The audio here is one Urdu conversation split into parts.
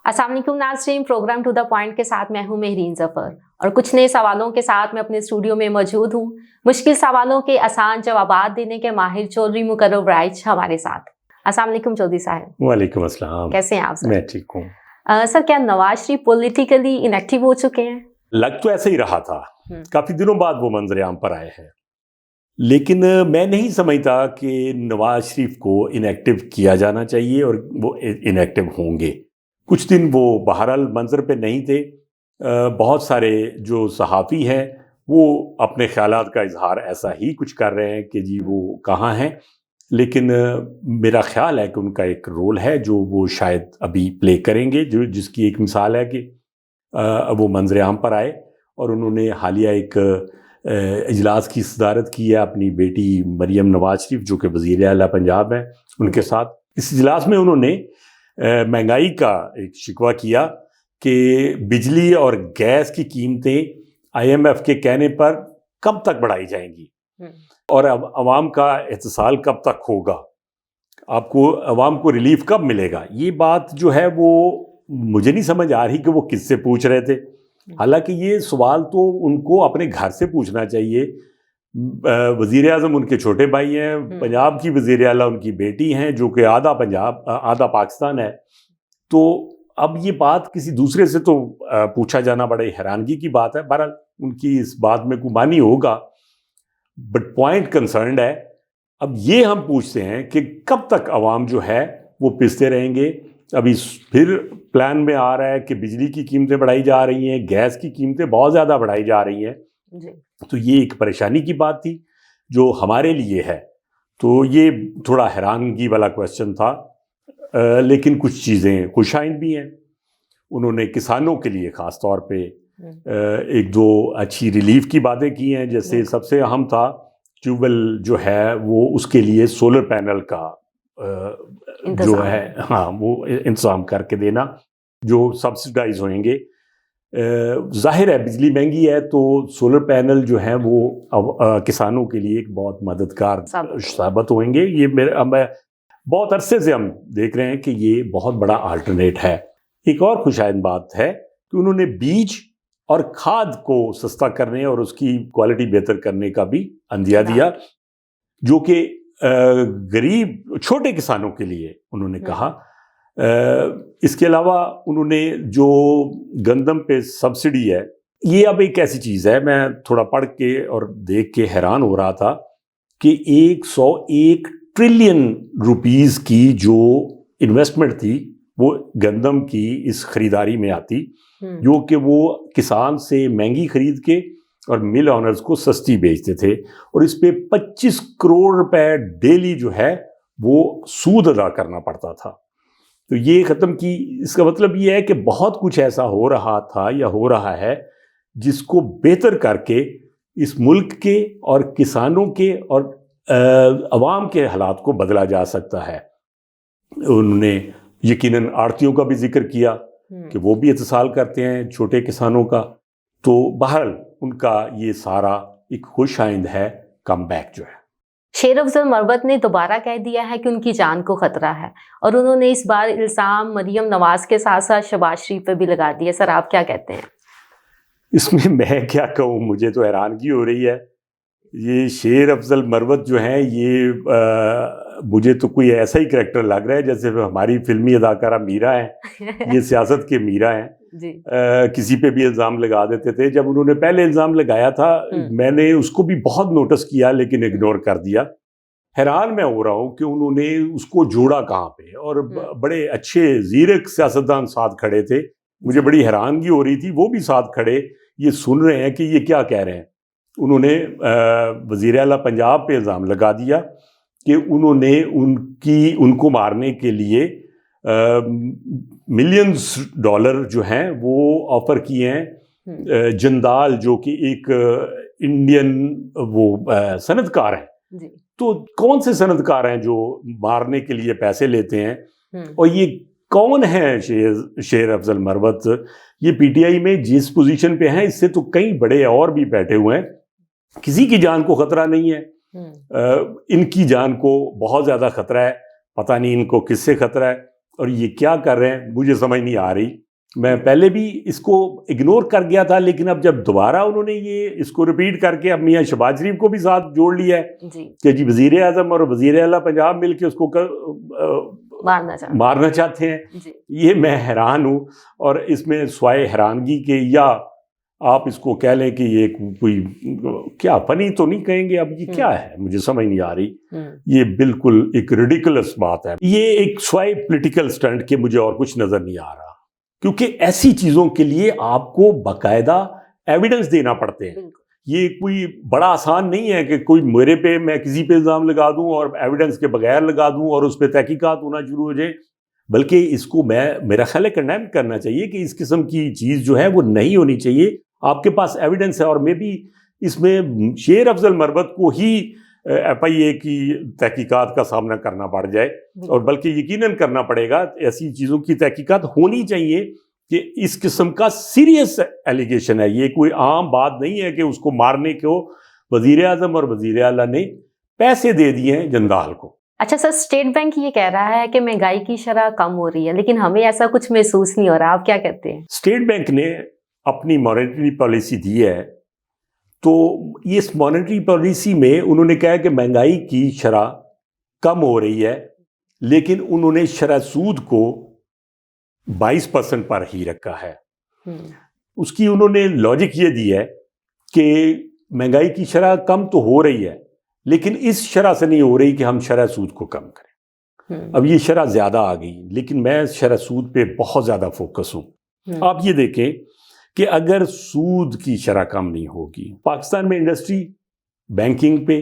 السلام علیکم ناظرین، پروگرام ٹو دا پوائنٹ کے ساتھ میں ہوں مہرین ظفر اور کچھ نئے سوالوں کے ساتھ میں اپنے اسٹوڈیو میں موجود ہوں. مشکل سوالوں کے آسان جوابات دینے کے ماہر چودھری مقرر رائج ہمارے ساتھ. السلام علیکم چودھری صاحب. وعلیکم السلام. کیسے ہیں آپ سر؟ میں ٹھیک ہوں. سر کیا نواز شریف پولیٹیکلی انیکٹیو ہو چکے ہیں؟ لگ تو ایسا ہی رہا تھا، کافی دنوں بعد وہ منظر عام پر آئے ہیں، لیکن میں نہیں سمجھتا کہ نواز شریف کو انیکٹیو کیا جانا چاہیے اور وہ انیکٹیو ہوں گے. کچھ دن وہ بہرحال منظر پہ نہیں تھے. بہت سارے جو صحافی ہیں وہ اپنے خیالات کا اظہار ایسا ہی کچھ کر رہے ہیں کہ جی وہ کہاں ہیں، لیکن میرا خیال ہے کہ ان کا ایک رول ہے جو وہ شاید ابھی پلے کریں گے، جس کی ایک مثال ہے کہ وہ منظر عام پر آئے اور انہوں نے حالیہ ایک اجلاس کی صدارت کی ہے اپنی بیٹی مریم نواز شریف جو کہ وزیر اعلیٰ پنجاب ہیں ان کے ساتھ. اس اجلاس میں انہوں نے مہنگائی کا ایک شکوہ کیا کہ بجلی اور گیس کی قیمتیں IMF کے کہنے پر کب تک بڑھائی جائیں گی اور اب عوام کا اتصال کب تک ہوگا، آپ کو عوام کو ریلیف کب ملے گا. یہ بات جو ہے وہ مجھے نہیں سمجھ آ رہی کہ وہ کس سے پوچھ رہے تھے. حالانکہ یہ سوال تو ان کو اپنے گھر سے پوچھنا چاہیے. وزیر اعظم ان کے چھوٹے بھائی ہیں، پنجاب کی وزیر اعلیٰ ان کی بیٹی ہیں جو کہ آدھا پنجاب آدھا پاکستان ہے. تو اب یہ بات کسی دوسرے سے تو پوچھا جانا بڑے حیرانگی کی بات ہے. بہرحال ان کی اس بات میں کوئی معنی ہوگا، بٹ پوائنٹ کنسرنڈ ہے. اب یہ ہم پوچھتے ہیں کہ کب تک عوام جو ہے وہ پستے رہیں گے. ابھی پھر پلان میں آ رہا ہے کہ بجلی کی قیمتیں بڑھائی جا رہی ہیں، گیس کی قیمتیں بہت زیادہ بڑھائی جا رہی ہیں. تو یہ ایک پریشانی کی بات تھی جو ہمارے لیے ہے. تو یہ تھوڑا حیرانگی والا کویسچن تھا، لیکن کچھ چیزیں خوش آئند بھی ہیں. انہوں نے کسانوں کے لیے خاص طور پہ ایک دو اچھی ریلیف کی باتیں کی ہیں، جیسے سب سے اہم تھا ٹیوب ویل جو ہے وہ اس کے لیے سولر پینل کا جو ہے وہ انتظام کر کے دینا جو سبسڈائز ہوئیں گے. ظاہر ہے بجلی مہنگی ہے تو سولر پینل جو ہیں وہ کسانوں کے لیے ایک بہت مددگار ثابت ہوئیں گے. یہ بہت عرصے سے ہم دیکھ رہے ہیں کہ یہ بہت بڑا آلٹرنیٹ ہے. ایک اور خوشائند بات ہے کہ انہوں نے بیج اور کھاد کو سستا کرنے اور اس کی کوالٹی بہتر کرنے کا بھی عندیہ دیا، جو کہ غریب چھوٹے کسانوں کے لیے انہوں نے کہا. اس کے علاوہ انہوں نے جو گندم پہ سبسڈی ہے، یہ اب ایک ایسی چیز ہے، میں تھوڑا پڑھ کے اور دیکھ کے حیران ہو رہا تھا کہ 101 ٹریلین روپیز کی جو انویسٹمنٹ تھی وہ گندم کی اس خریداری میں آتی، جو کہ وہ کسان سے مہنگی خرید کے اور مل آنرز کو سستی بیچتے تھے، اور اس پہ 25 کروڑ روپے ڈیلی جو ہے وہ سود ادا کرنا پڑتا تھا. تو یہ ختم کی. اس کا مطلب یہ ہے کہ بہت کچھ ایسا ہو رہا تھا یا ہو رہا ہے جس کو بہتر کر کے اس ملک کے اور کسانوں کے اور عوام کے حالات کو بدلا جا سکتا ہے. انہوں نے یقیناً آڑھتیوں کا بھی ذکر کیا کہ وہ بھی اتصال کرتے ہیں چھوٹے کسانوں کا. تو بہرحال ان کا یہ سارا ایک خوش آئند ہے کم بیک جو ہے. شیر افضل مروت نے دوبارہ کہہ دیا ہے کہ ان کی جان کو خطرہ ہے، اور انہوں نے اس بار الزام مریم نواز کے ساتھ ساتھ شہباز شریف پہ بھی لگا دیا. سر آپ کیا کہتے ہیں اس میں کیا کہوں، مجھے تو حیرانگی ہو رہی ہے. یہ شیر افضل مروت جو ہیں یہ مجھے تو کوئی ایسا ہی کریکٹر لگ رہا ہے جیسے ہماری فلمی اداکارہ میرا ہیں. یہ سیاست کے میرا ہیں جی. کسی پہ بھی الزام لگا دیتے تھے. جب انہوں نے پہلے الزام لگایا تھا میں نے اس کو بھی بہت نوٹس کیا لیکن اگنور کر دیا. حیران میں ہو رہا ہوں کہ انہوں نے اس کو جوڑا کہاں پہ، اور بڑے اچھے زیرک سیاستدان ساتھ کھڑے تھے. مجھے بڑی حیرانگی ہو رہی تھی، وہ بھی ساتھ کھڑے یہ سن رہے ہیں کہ یہ کیا کہہ رہے ہیں. انہوں نے وزیر اعلیٰ پنجاب پہ الزام لگا دیا کہ انہوں نے ان کو مارنے کے لیے ملینز ڈالر جو ہیں وہ آفر کیے ہیں. جندال جو کہ ایک انڈین وہ صنعت کار ہیں، تو کون سے صنعت کار ہیں جو مارنے کے لیے پیسے لیتے ہیں؟ اور یہ کون ہے شیر افضل مروت؟ یہ PTI میں جس پوزیشن پہ ہیں اس سے تو کئی بڑے اور بھی بیٹھے ہوئے ہیں. کسی کی جان کو خطرہ نہیں ہے، ان کی جان کو بہت زیادہ خطرہ ہے. پتہ نہیں ان کو کس سے خطرہ ہے. اور یہ کیا کر رہے ہیں مجھے سمجھ نہیں آ رہی. میں پہلے بھی اس کو اگنور کر گیا تھا، لیکن اب جب دوبارہ انہوں نے اس کو ریپیٹ کر کے اب میاں شہباز شریف کو بھی ساتھ جوڑ لیا ہے کہ جی وزیر اعظم اور وزیر اعلیٰ پنجاب مل کے اس کو مارنا چاہتے ہیں. یہ میں حیران ہوں، اور اس میں سوائے حیرانگی کے، یا آپ اس کو کہہ لیں کہ یہ کوئی کیا فنی تو نہیں کہیں گے، اب یہ کیا ہے مجھے سمجھ نہیں آ رہی. یہ بالکل ایک ریڈیکولس بات ہے. یہ ایک سوائے پولیٹیکل سٹنٹ کے مجھے اور کچھ نظر نہیں آ رہا، کیونکہ ایسی چیزوں کے لیے آپ کو باقاعدہ ایویڈنس دینا پڑتے ہیں. یہ کوئی بڑا آسان نہیں ہے کہ کوئی میرے پہ میں کسی پہ الزام لگا دوں اور ایویڈنس کے بغیر لگا دوں اور اس پہ تحقیقات ہونا شروع ہو جائیں. بلکہ اس کو میرا خیال ہے کنڈیم کرنا چاہیے کہ اس قسم کی چیز جو ہے وہ نہیں ہونی چاہیے. آپ کے پاس ایویڈنس ہے، اور میں بھی اس میں شیر افضل مربت کو ہی ایف آئی اے کی تحقیقات کا سامنا کرنا پڑ جائے، اور بلکہ یقیناً کرنا پڑے گا. ایسی چیزوں کی تحقیقات ہونی چاہیے کہ اس قسم کا سیریس ایلیگیشن ہے. یہ کوئی عام بات نہیں ہے کہ اس کو مارنے کو وزیر اعظم اور وزیر اعلیٰ نے پیسے دے دیے ہیں جندال کو. اچھا سر، اسٹیٹ بینک یہ کہہ رہا ہے کہ مہنگائی کی شرح کم ہو رہی ہے، لیکن ہمیں ایسا کچھ محسوس نہیں ہو رہا. آپ کیا کہتے ہیں؟ اسٹیٹ بینک نے اپنی مانیٹری پالیسی دی ہے، تو اس مانیٹری پالیسی میں انہوں نے کہا کہ مہنگائی کی شرح کم ہو رہی ہے، لیکن انہوں نے شرح سود کو 22% پر ہی رکھا ہے. اس کی انہوں نے لاجک یہ دی ہے کہ مہنگائی کی شرح کم تو ہو رہی ہے، لیکن اس شرح سے نہیں ہو رہی کہ ہم شرح سود کو کم کریں. اب یہ شرح زیادہ آ گئی، لیکن میں شرح سود پہ بہت زیادہ فوکس ہوں. آپ یہ دیکھیں کہ اگر سود کی شرح کم نہیں ہوگی، پاکستان میں انڈسٹری، بینکنگ پہ،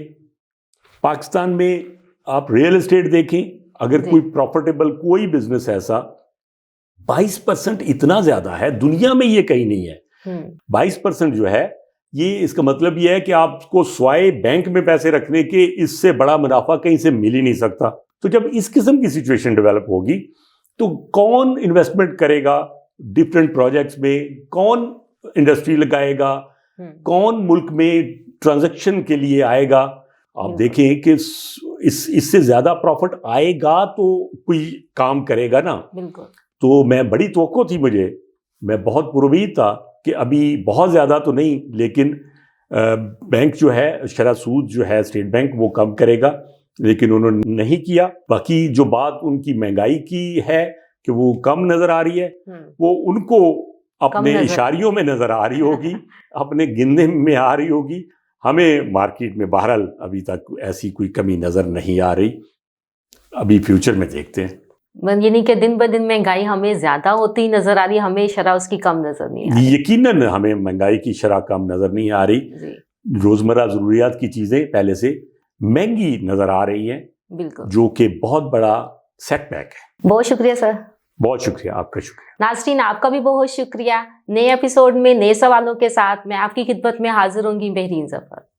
پاکستان میں آپ ریئل اسٹیٹ دیکھیں، اگر کوئی پروفیٹیبل کوئی بزنس ایسا 22% اتنا زیادہ ہے، دنیا میں یہ کہیں نہیں ہے. 22% جو ہے یہ اس کا مطلب یہ ہے کہ آپ کو سوائے بینک میں پیسے رکھنے کے اس سے بڑا منافع کہیں سے مل ہی نہیں سکتا. تو جب اس قسم کی سچویشن ڈیولپ ہوگی تو کون انویسٹمنٹ کرے گا ڈفرینٹ پروجیکٹس میں، کون انڈسٹری لگائے گا، کون ملک میں ٹرانزیکشن کے لیے آئے گا. آپ دیکھیں کہ اس سے زیادہ پروفٹ آئے گا تو کوئی کام کرے گا نا. تو میں بڑی توقع تھی، میں بہت پر امید تھا کہ ابھی بہت زیادہ تو نہیں، لیکن بینک جو ہے شرح سود جو ہے اسٹیٹ بینک وہ کم کرے گا، لیکن انہوں نے نہیں کیا. باقی جو بات ان کی مہنگائی کی ہے کہ وہ کم نظر آ رہی ہے، وہ ان کو اپنے اشاریوں میں نظر آ رہی ہوگی، اپنے گننے میں آ رہی ہوگی. ہمیں مارکیٹ میں بہرحال ابھی تک ایسی کوئی کمی نظر نہیں آ رہی. ابھی فیوچر میں دیکھتے ہیں. یعنی کہ دن بدن مہنگائی ہمیں زیادہ ہوتی نظر آ رہی، ہمیں شرح اس کی کم نظر نہیں آ رہی. یقیناً ہمیں مہنگائی کی شرح کم نظر نہیں آ رہی. روزمرہ ضروریات کی چیزیں پہلے سے مہنگی نظر آ رہی ہیں، بالکل، جو کہ بہت بڑا سیٹ بیک ہے. بہت شکریہ سر. بہت شکریہ، آپ کا شکریہ. ناظرین، آپ کا بھی بہت شکریہ. نئے ایپیسوڈ میں نئے سوالوں کے ساتھ میں آپ کی خدمت میں حاضر ہوں گی مہرین ظفر.